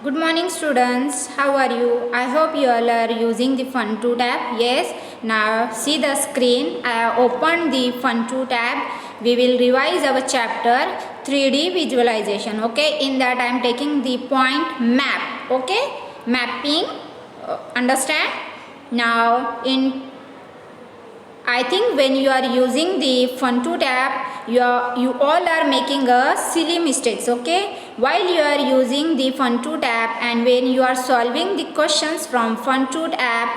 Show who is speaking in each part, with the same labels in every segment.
Speaker 1: Good morning students, how are you? I hope you all are using the Fun2 tab. Yes, now see the screen. I have opened the Fun2 tab. We will revise our chapter 3D visualization. Okay, in that I am taking the point map. Okay, mapping. Understand? Now I think when you are using the Fun2 tab, you all are making a silly mistakes, okay? While you are using the Fun2 tab and when you are solving the questions from Fun2 tab,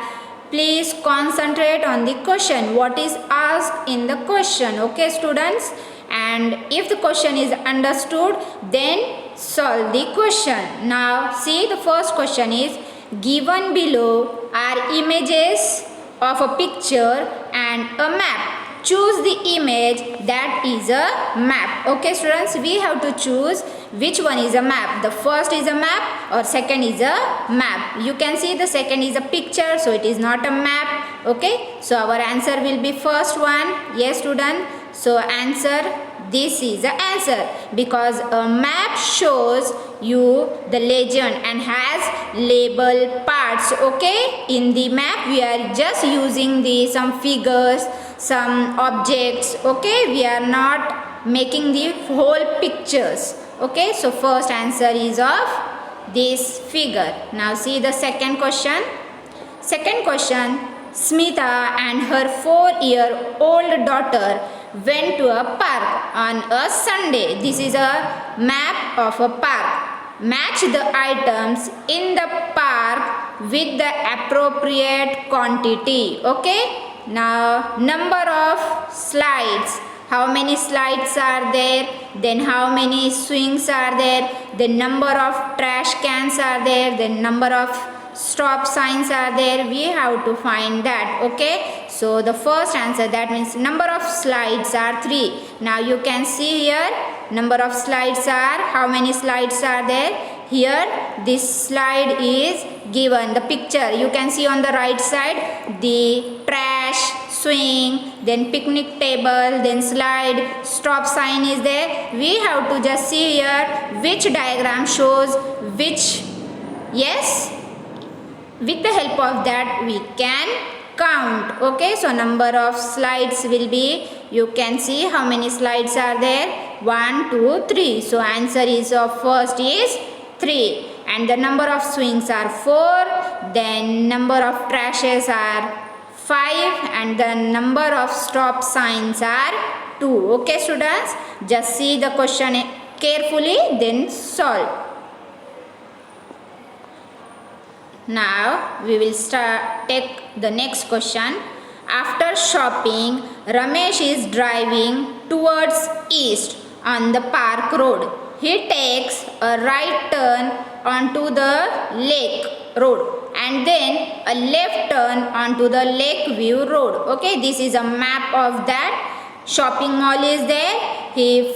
Speaker 1: please concentrate on the question, what is asked in the question, okay students? And if the question is understood, then solve the question. Now see, the first question is, given below are images of a picture and a map. Choose the image that is a map. Okay students, we have to choose which one is a map. The first is a map or second is a map. You can see the second is a picture, so it is not a map. Okay, so our answer will be first one. Yes student, so answer, this is the answer, because a map shows you the legend and has label parts. Okay, in the map we are just using the some figures, some objects. Okay, we are not making the whole pictures. Okay, so first answer is of this figure. Now see the second question. Second question, Smita and her 4-year-old daughter went to a park on a Sunday. This is a map of a park. Match the items in the park with the appropriate quantity. Okay. Now number of slides. How many slides are there? Then how many swings are there? The number of trash cans are there. The number of stop signs are there. We have to find that. Okay, so the first answer, that means number of slides are 3. Now you can see here, number of slides are, how many slides are there? Here this slide is given, the picture you can see on the right side, the trash, swing, then picnic table, then slide, stop sign is there. We have to just see here which diagram shows which. Yes, with the help of that we can count. Okay, so number of slides will be, you can see how many slides are there, 1 2 3. So answer is of first is 3, and the number of swings are 4, then number of trashes are 5, and the number of stop signs are 2. Okay students, just see the question carefully, then solve. Now we will take the next question. After shopping, Ramesh is driving towards east on the park road. He takes a right turn onto the lake road and then a left turn onto the lake view road. Okay, this is a map of that shopping mall is there. He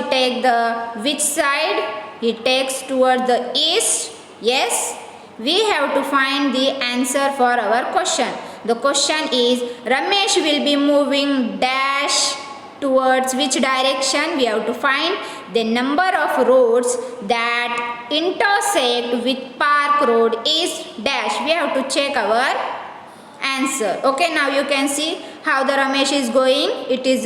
Speaker 1: take the which side? He takes toward the east. Yes, we have to find the answer for our question. The question is, Ramesh will be moving dash towards which direction? We have to find the number of roads that intersect with park road is dash. We have to check our answer. Okay, now you can see how the Ramesh is going. It is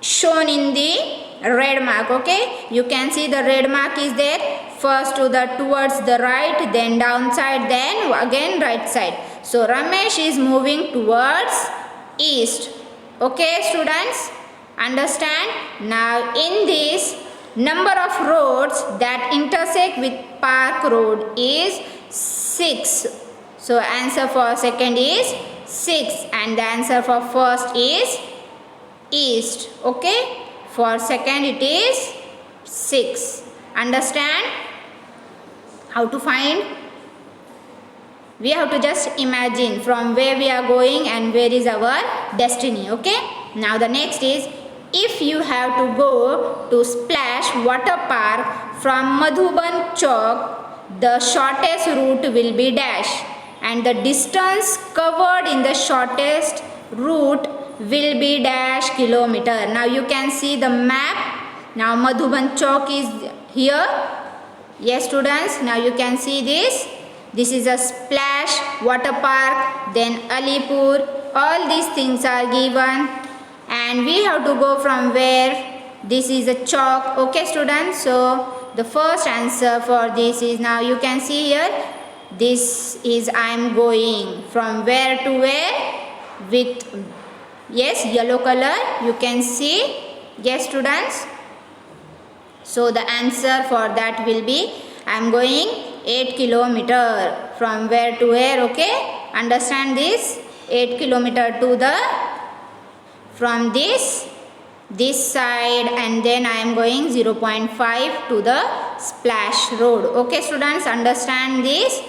Speaker 1: shown in the red mark. Okay, you can see the red mark is there. First towards the right, then downside, then again right side. So Ramesh is moving towards east. Okay students, understand? Now in this, number of roads that intersect with park road is 6. So answer for second is 6, and the answer for first is east. Okay, for second it is 6. Understand how to find? We have to just imagine from where we are going and where is our destiny. Okay, now the next is, if you have to go to Splash Water Park from Madhuban Chowk, the shortest route will be dash, and the distance covered in the shortest route will be dash kilometer. Now you can see the map. Now Madhuban Chowk is here. Yes students, now you can see this. This is a splash water park, then Alipur. All these things are given and we have to go from where? This is a chalk. Okay students, so the first answer for this is, now you can see here, this is I am going from where to where with, yes, yellow color you can see. Yes students, so the answer for that will be I am going 8 kilometer from where to where. Okay, understand this, 8 kilometer to the, from this side, and then I am going 0.5 to the splash road. Okay students, understand this.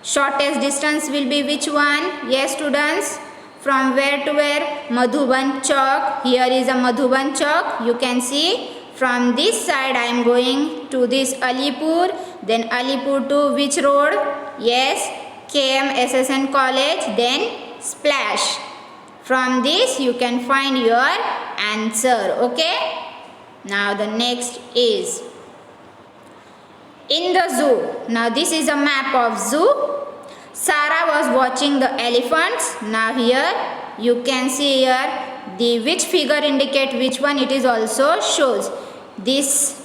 Speaker 1: Shortest distance will be which one? Yes students, from where to where? Madhuban Chowk. Here is a Madhuban Chowk. You can see from this side I am going to this Alipur. Then Alipur to which road? Yes, KMSSN College. Then splash. From this you can find your answer. Okay. Now the next is in the zoo. Now this is a map of zoo. Sarah was watching the elephants. Now here you can see here the which figure indicate which one it is also shows. This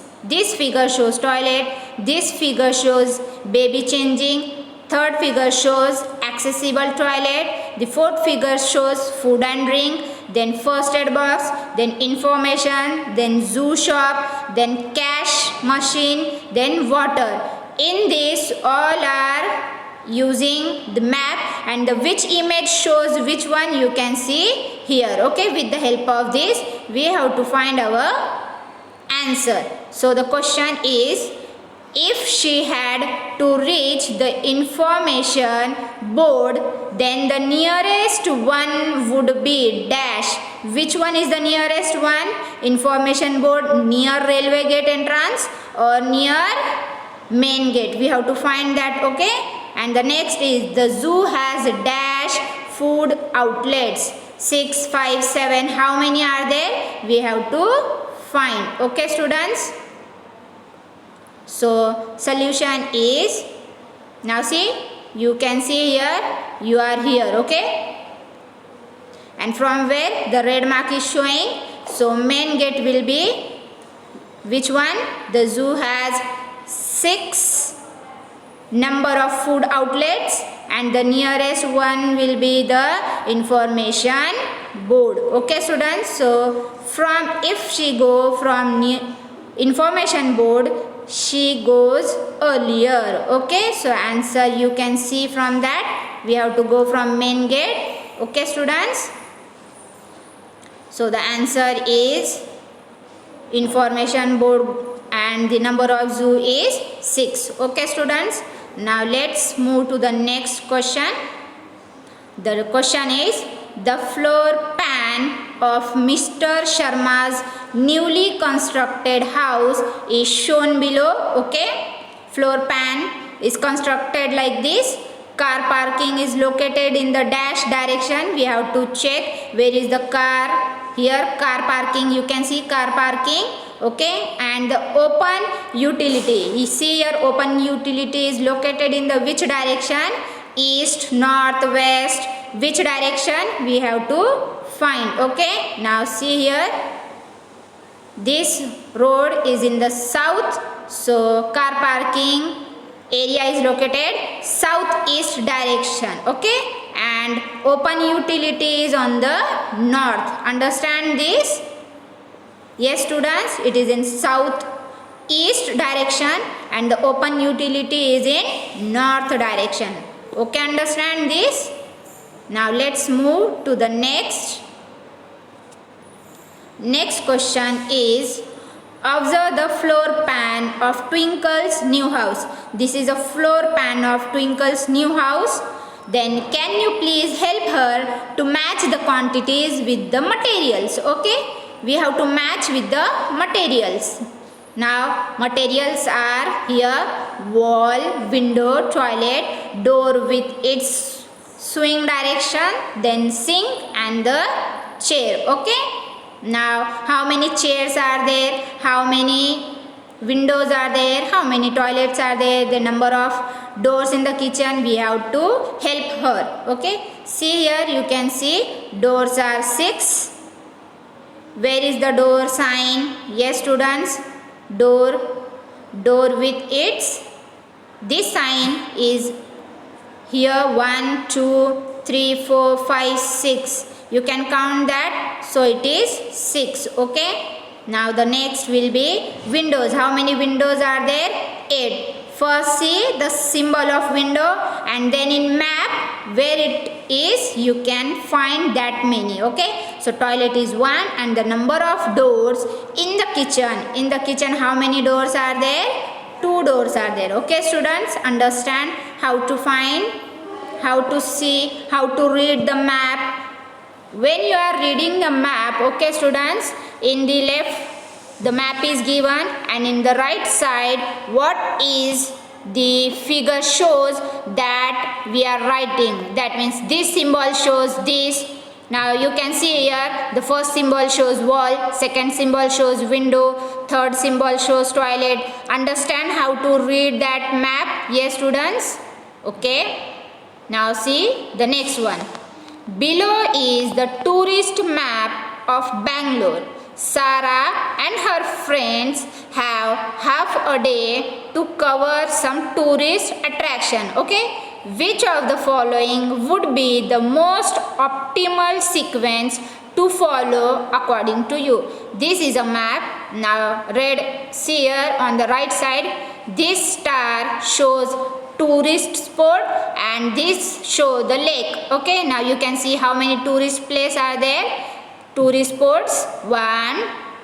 Speaker 1: figure shows toilet. This figure shows baby changing. Third figure shows accessible toilet. The fourth figure shows food and drink. Then first aid box. Then information. Then zoo shop. Then cash machine. Then water. In this all are using the map, and the which image shows which one you can see here. Okay, with the help of this we have to find our answer. So the question is, if she had to reach the information board, then the nearest one would be dash. Which one is the nearest one? Information board near railway gate entrance or near main gate? We have to find that. Okay. And the next is, the zoo has dash food outlets. 6, 5, 7. How many are there? We have to find. Okay students. So solution is, now see, you can see here, you are here. Okay. And from where the red mark is showing, so main gate will be which one? The zoo has 6 number of food outlets, and the nearest one will be the information board. Okay students, so from, if she go from information board, she goes earlier. Okay, so answer you can see from that, we have to go from main gate. Okay students, so the answer is information board and the number of zoo is 6. Okay students, now let's move to the next question. The question is, the floor plan of Mr. Sharma's newly constructed house is shown below. Okay, floor plan is constructed like this. Car parking is located in the dash direction. We have to check where is the car. Here car parking, you can see car parking. Okay, and the open utility, you see here open utility is located in the which direction? East, north, west. Which direction? We have to find. Okay, now see here, this road is in the south, so car parking area is located southeast direction. Okay, and open utility is on the north. Understand this? Yes students, it is in southeast direction and the open utility is in north direction. Okay, understand this? Now let's move to the next. Next question is, observe the floor plan of Twinkle's new house. This is a floor plan of Twinkle's new house. Then can you please help her to match the quantities with the materials? Okay, we have to match with the materials. Now materials are here: wall, window, toilet, door with its swing direction, then sink and the chair. Okay, Now how many chairs are there, how many windows are there, how many toilets are there, the number of doors in the kitchen, we have to help her. Okay, see here, you can see doors are 6. Where is the door sign? Yes students, door with its, this sign is here 1 2 3 4 5 6. You can count that, so it is 6. Okay, now the next will be windows. How many windows are there? 8. First see the symbol of window, and then in map where it is you can find that many. Okay, so toilet is 1, and the number of doors in the kitchen, how many doors are there? 2 doors are there. Okay students, understand how to find, how to see, how to read the map. When you are reading the map, okay students, in the left the map is given, and in the right side what is the figure shows that we are writing. That means this symbol shows this. Now you can see here, the first symbol shows wall, second symbol shows window, third symbol shows toilet. Understand how to read that map? Yes students? Okay. Now see the next one. Below is the tourist map of Bangalore. Sarah and her friends have half a day to cover some tourist attraction. Okay, which of the following would be the most optimal sequence to follow according to you? This is a map. Now read, see here on the right side, this star shows tourist spot and this show the lake. Okay, now you can see how many tourist places are there. Tourist spots 1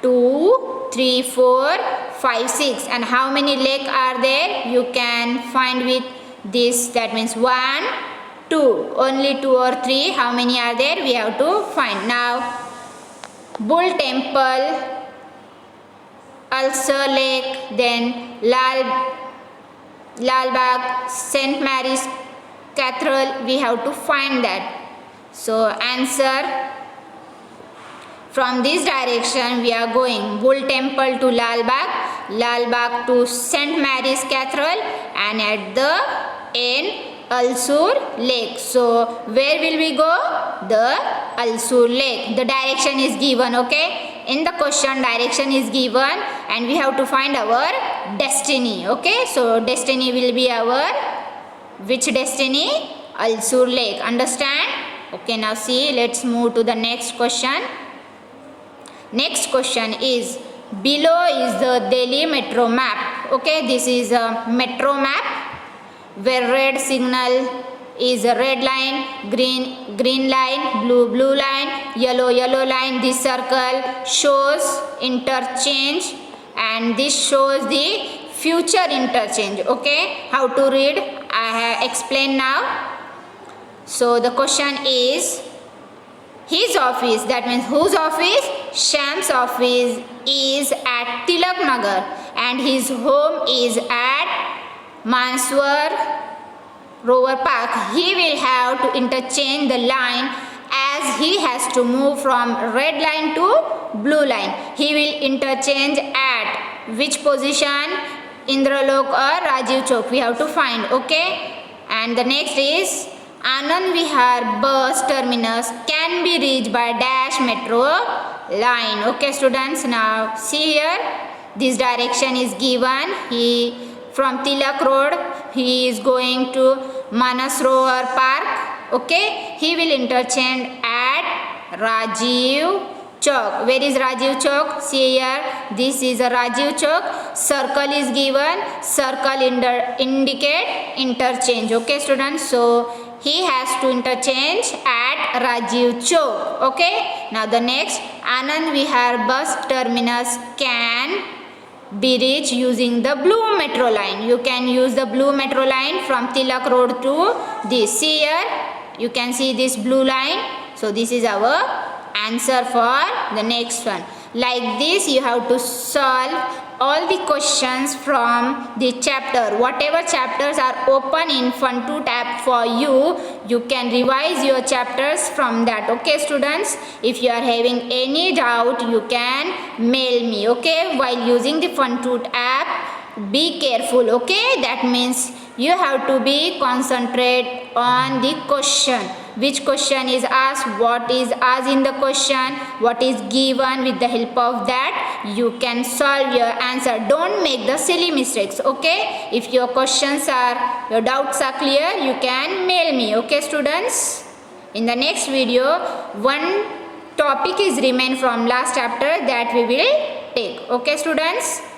Speaker 1: 2 3 4 5 6, and how many lake are there? You can find with this, that means 1 2, only 2 or 3, how many are there? We have to find. Now Bull Temple, Ulcer Lake, then Lalbagh, St. Mary's Cathedral, we have to find that. So answer, from this direction we are going Bull Temple to Lalbagh to St. Mary's Cathedral, and at the end Ulcer Lake. So where will we go? The Ulcer Lake. The direction is given. Okay, in the question direction is given, and we have to find our destiny. Okay, so destiny will be our, which destiny? Ulcer Lake. Understand? Okay, now see, let's move to the next question. Next question is, below is the Delhi metro map. Okay, this is a metro map where red signal is a red line, green line, blue line, yellow line. This circle shows interchange, and this shows the future interchange. Okay, how to read I have explained now. So the question is, his office, that means whose office? Sham's office is at Tilak Nagar, and his home is at Manswar Rover Park. He will have to interchange the line as he has to move from red line to blue line. He will interchange at which position? Indralok or Rajiv Chowk, we have to find. Okay, and the next is, Anand Vihar bus terminus can be reached by dash metro line. Okay students, now see here, this direction is given. He from Tilak Road, he is going to Manas Rover Park. Okay, he will interchange at Rajiv Chowk. Where is Rajiv Chowk? See here, this is a Rajiv Chowk. Circle is given. Circle indicate interchange. Okay students, so he has to interchange at Rajiv Chowk. Okay, now the next, Anand Vihar bus terminus can be reached using the blue metro line. You can use the blue metro line from Tilak Road to this. See here, you can see this blue line. So this is our answer for the next one. Like this you have to solve all the questions from the chapter. Whatever chapters are open in Fun2 tab for you, you can revise your chapters from that. Okay students, if you are having any doubt you can mail me. Okay, while using the Fun2 app, be careful. Okay, that means you have to be concentrate on the question, which question is asked, what is asked in the question, what is given. With the help of that you can solve your answer. Don't make the silly mistakes. Okay, if your your doubts are clear, you can mail me. Okay students, in the next video one topic is remain from last chapter that we will take. Okay students.